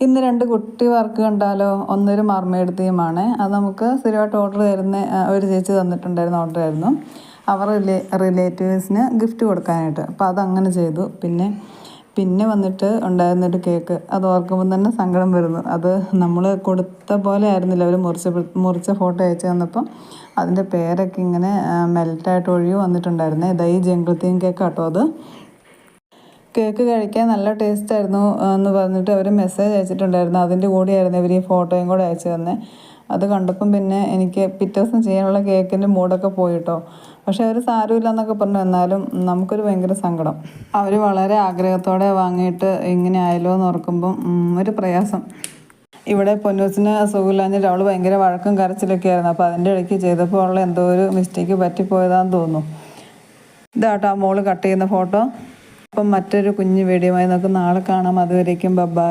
ഇന്ന് 2 കുട്ടി വർക്ക് കണ്ടാലോ? ഒന്നൊരു മർമെയ്ഡ് തീമാണ്. അത് നമുക്ക് സ്ഥിരമായിട്ട് ഓർഡർ തരുന്ന ഒരു ചേച്ചി തന്നിട്ടുണ്ടായിരുന്ന ഓർഡറായിരുന്നു. അവർ റിലേറ്റീവ്സിന് ഗിഫ്റ്റ് കൊടുക്കാനായിട്ട്. അപ്പോൾ അതങ്ങനെ ചെയ്തു. പിന്നെ വന്നിട്ട് ഉണ്ടായിരുന്നൊരു കേക്ക്. അത് ഓർക്കുമ്പോൾ തന്നെ സങ്കടം വരുന്നു. അത് നമ്മൾ കൊടുത്ത പോലെ ആയിരുന്നില്ല. അവർ മുറിച്ച ഫോട്ടോ അയച്ചു തന്നപ്പം അതിൻ്റെ പേരൊക്കെ ഇങ്ങനെ മെൽറ്റായിട്ട് ഒഴുകി വന്നിട്ടുണ്ടായിരുന്നേ. ഇതാ ഈ ജംഗിൾ തീം കേക്കാട്ടോ അത്. കേക്ക് കഴിക്കാൻ നല്ല ടേസ്റ്റായിരുന്നു എന്ന് പറഞ്ഞിട്ട് അവർ മെസ്സേജ് അയച്ചിട്ടുണ്ടായിരുന്നു. അതിൻ്റെ കൂടെയായിരുന്നു ഇവർ ഈ ഫോട്ടോയും കൂടെ അയച്ചു തന്നെ. അത് കണ്ടപ്പം പിന്നെ എനിക്ക് പിറ്റേ ദിവസം ചെയ്യാനുള്ള കേക്കിൻ്റെ മൂഡൊക്കെ പോയി കേട്ടോ. പക്ഷേ അവർ സാരമില്ല എന്നൊക്കെ പറഞ്ഞു. എന്നാലും നമുക്കൊരു ഭയങ്കര സങ്കടം. അവർ വളരെ ആഗ്രഹത്തോടെ വാങ്ങിയിട്ട് ഇങ്ങനെ ആയല്ലോ എന്ന് ഓർക്കുമ്പം ഒരു പ്രയാസം. ഇവിടെ പൊന്നൂസിന് സുഖമില്ലാഞ്ഞിട്ട് അവൾ ഭയങ്കര വഴക്കും കരച്ചിലൊക്കെ ആയിരുന്നു. അപ്പോൾ അതിൻ്റെ ഇടയ്ക്ക് ചെയ്തപ്പോൾ അവൾ എന്തോ ഒരു മിസ്റ്റേക്ക് പറ്റിപ്പോയതാന്ന് തോന്നുന്നു. ഇതാട്ടോ ആ മോള് കട്ട് ചെയ്യുന്ന ഫോട്ടോ. അപ്പം മറ്റൊരു കുഞ്ഞു വീഡിയോയുമായി നമുക്ക് നാളെ കാണാം. അതുവരേക്കും ബൈ.